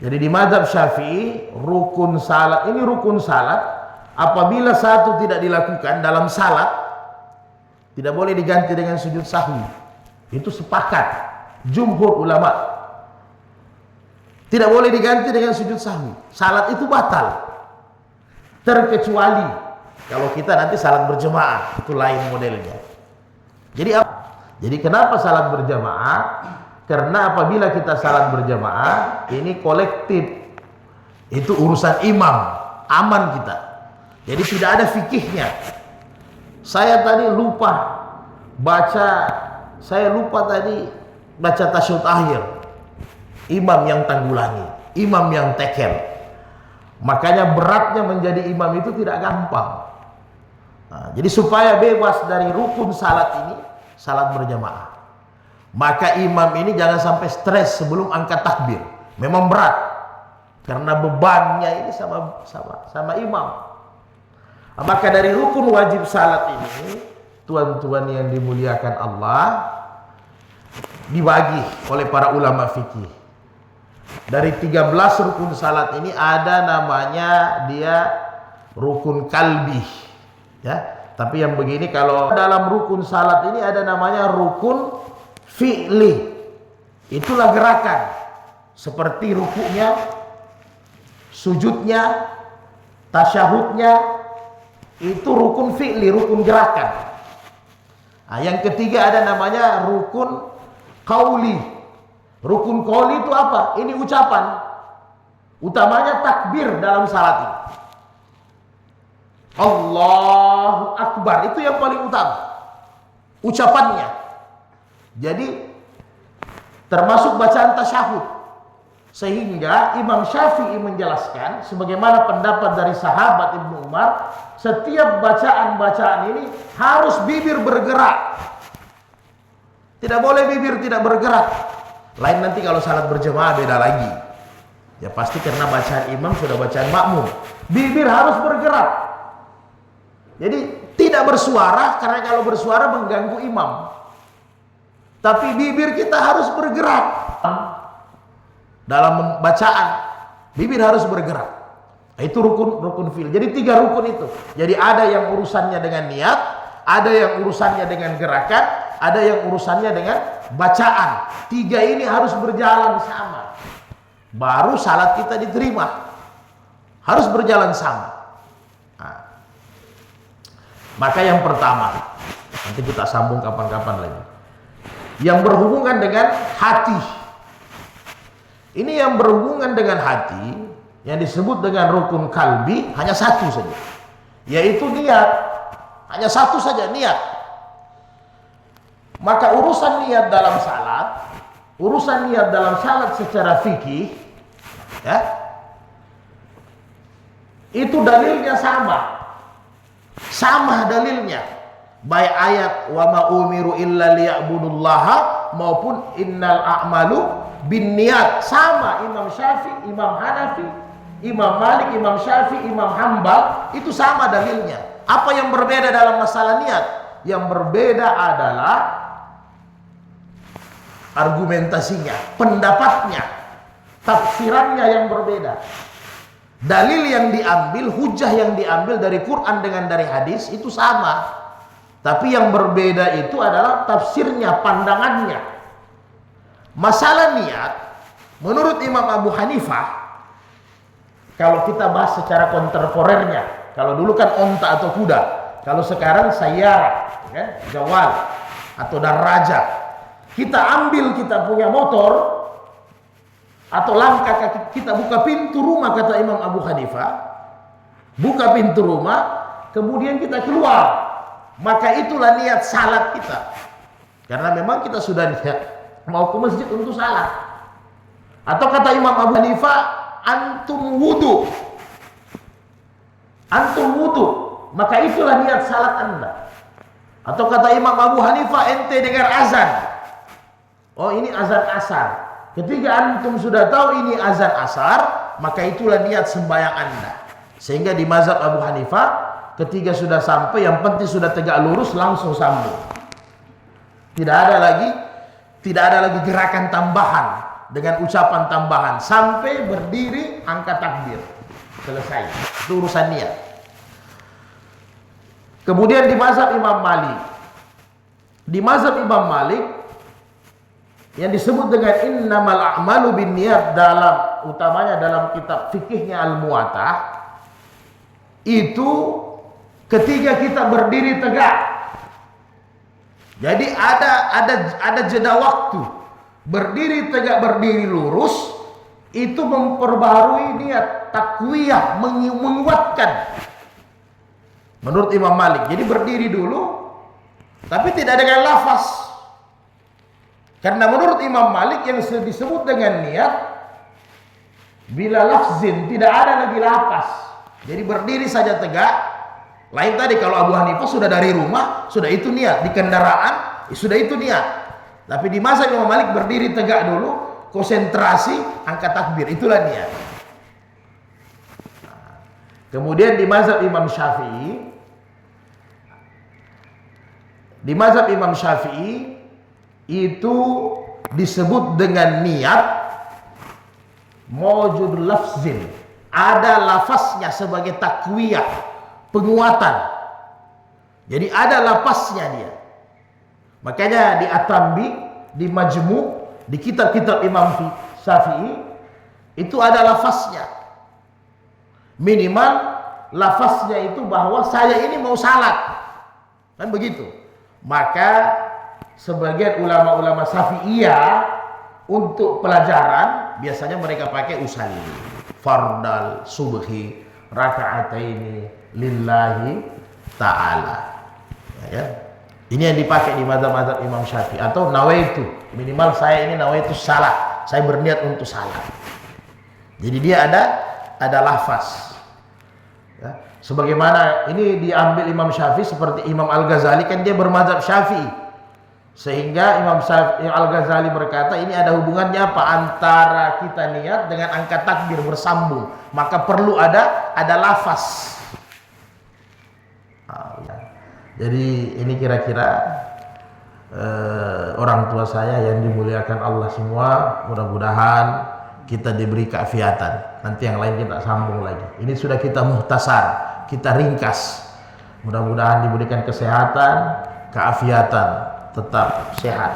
Jadi di mazhab Syafi'i, rukun salat ini rukun salat, apabila satu tidak dilakukan dalam salat, tidak boleh diganti dengan sujud sahwi. Itu sepakat jumhur ulama. Tidak boleh diganti dengan sujud sahwi. Salat itu batal. Terkecuali kalau kita nanti salat berjamaah, itu lain modelnya. Jadi kenapa salat berjamaah? Karena apabila kita salat berjamaah, ini kolektif. Itu urusan imam, aman kita. Jadi tidak ada fikihnya. Saya tadi lupa tadi baca tasyahud akhir. Imam yang tanggulangi, imam yang tekel. Makanya beratnya menjadi imam itu tidak gampang. Nah, jadi supaya bebas dari rukun salat ini, salat berjamaah, maka imam ini jangan sampai stres sebelum angkat takbir. Memang berat karena bebannya ini sama imam. Maka dari rukun wajib salat ini, tuan-tuan yang dimuliakan Allah, dibagi oleh para ulama fikih. Dari 13 rukun salat ini ada namanya dia rukun kalbi, ya. Tapi yang begini, kalau dalam rukun salat ini ada namanya rukun fi'li. Itulah gerakan, seperti rukuknya, sujudnya, tasyahudnya, itu rukun fi'li, rukun gerakan. Nah, yang ketiga ada namanya rukun qauli. Rukun qauli itu apa? Ini ucapan. Utamanya takbir dalam salat ini. Allahu Akbar, itu yang paling utama ucapannya. Jadi termasuk bacaan tasyahud. Sehingga Imam Syafi'i menjelaskan, sebagaimana pendapat dari sahabat Ibnu Umar, setiap bacaan-bacaan ini harus bibir bergerak. Tidak boleh bibir tidak bergerak. Lain nanti kalau salat berjamaah beda lagi. Ya pasti karena bacaan imam sudah bacaan makmum. Bibir harus bergerak. Jadi tidak bersuara, karena kalau bersuara mengganggu imam. Tapi bibir kita harus bergerak. Dalam bacaan, bibir harus bergerak. Itu rukun fi'il. Jadi 3 rukun itu. Jadi ada yang urusannya dengan niat, ada yang urusannya dengan gerakan, ada yang urusannya dengan bacaan. 3 ini harus berjalan sama. Baru salat kita diterima. Harus berjalan sama. Nah, maka yang pertama, nanti kita sambung kapan-kapan lagi, yang berhubungan dengan hati. Ini yang berhubungan dengan hati, yang disebut dengan rukun kalbi, hanya satu saja, yaitu niat. Hanya satu saja, niat. Maka urusan niat dalam salat secara fikih, ya, itu dalilnya sama dalilnya, baik ayat wa ma umiru illa liya'budullaha maupun innal a'malu binniyat. Sama Imam Syafi'i, Imam Hanafi, Imam Malik, Imam Syafi'i, Imam Hambal, itu sama dalilnya. Apa yang berbeda dalam masalah niat? Yang berbeda adalah argumentasinya, pendapatnya, tafsirannya yang berbeda. Dalil yang diambil, hujah yang diambil dari Quran dengan dari hadis itu sama. Tapi yang berbeda itu adalah tafsirnya, pandangannya. Masalah niat, menurut Imam Abu Hanifah, kalau kita bahas secara kontemporernya, kalau dulu kan onta atau kuda, kalau sekarang sayyara, kan, jawal atau daraja. Kita ambil kita punya motor atau langkah kaki kita, buka pintu rumah, kata Imam Abu Hanifah, buka pintu rumah, kemudian kita keluar, maka itulah niat salat kita. Karena memang kita sudah niat mau ke masjid untuk salat. Atau kata Imam Abu Hanifah, antum wudu, maka itulah niat salat anda. Atau kata Imam Abu Hanifah, ente dengar azan, oh ini azan asar. Ketika antum sudah tahu ini azan asar, maka itulah niat sembahyang anda. Sehingga di mazhab Abu Hanifah, ketika sudah sampai, yang penting sudah tegak lurus, langsung sambung. Tidak ada lagi gerakan tambahan. dengan ucapan tambahan sampai berdiri angkat takbir. Selesai. Itu urusan niat. Kemudian di mazhab Imam Malik. Di mazhab Imam Malik yang disebut dengan innamal a'malu binniyat dalam utamanya dalam kitab fikihnya Al-Muwattah itu ketika kita berdiri tegak. Jadi ada jeda waktu. Berdiri tegak, berdiri lurus itu memperbaharui niat, takwiyah, menguatkan. Menurut Imam Malik. Jadi berdiri dulu tapi tidak dengan lafaz. Karena menurut Imam Malik yang disebut dengan niat bila lafzin, tidak ada lagi lafaz. Jadi berdiri saja tegak. Lain tadi kalau Abu Hanifah sudah dari rumah, sudah itu niat. Di kendaraan, sudah itu niat. Tapi di masa Imam Malik berdiri tegak dulu, konsentrasi, angkat takbir, itulah niat. Kemudian di mazhab Imam Syafi'i, itu disebut dengan niat mawjud lafzin, ada lafaznya sebagai takwiyah, penguatan. Jadi ada lafaznya dia. Makanya di At-Tambi, di Majmu', di kitab-kitab Imam Syafi'i itu ada lafaznya. Minimal lafaznya itu bahwa saya ini mau salat. Kan begitu. Maka sebagian ulama-ulama Syafi'iyah untuk pelajaran biasanya mereka pakai usalli, fardal subhi raka'ataini lillahi ta'ala. Ya. Ini yang dipakai di mazhab-mazhab Imam Syafi'i. Atau nawaitu, minimal saya ini nawaitu salat, saya berniat untuk salat. Jadi dia ada lafaz. Ya. Sebagaimana ini diambil Imam Syafi'i seperti Imam Al-Ghazali, kan dia bermazhab Syafi'i. Sehingga Imam Al-Ghazali berkata ini ada hubungannya apa antara kita niat dengan angkat takbir bersambung. Maka perlu ada lafaz. Jadi ini kira-kira orang tua saya yang dimuliakan Allah semua, mudah-mudahan kita diberi keafiatan. Nanti yang lain kita sambung lagi. Ini sudah kita muhtasar, kita ringkas. Mudah-mudahan diberikan kesehatan, keafiatan, tetap sehat.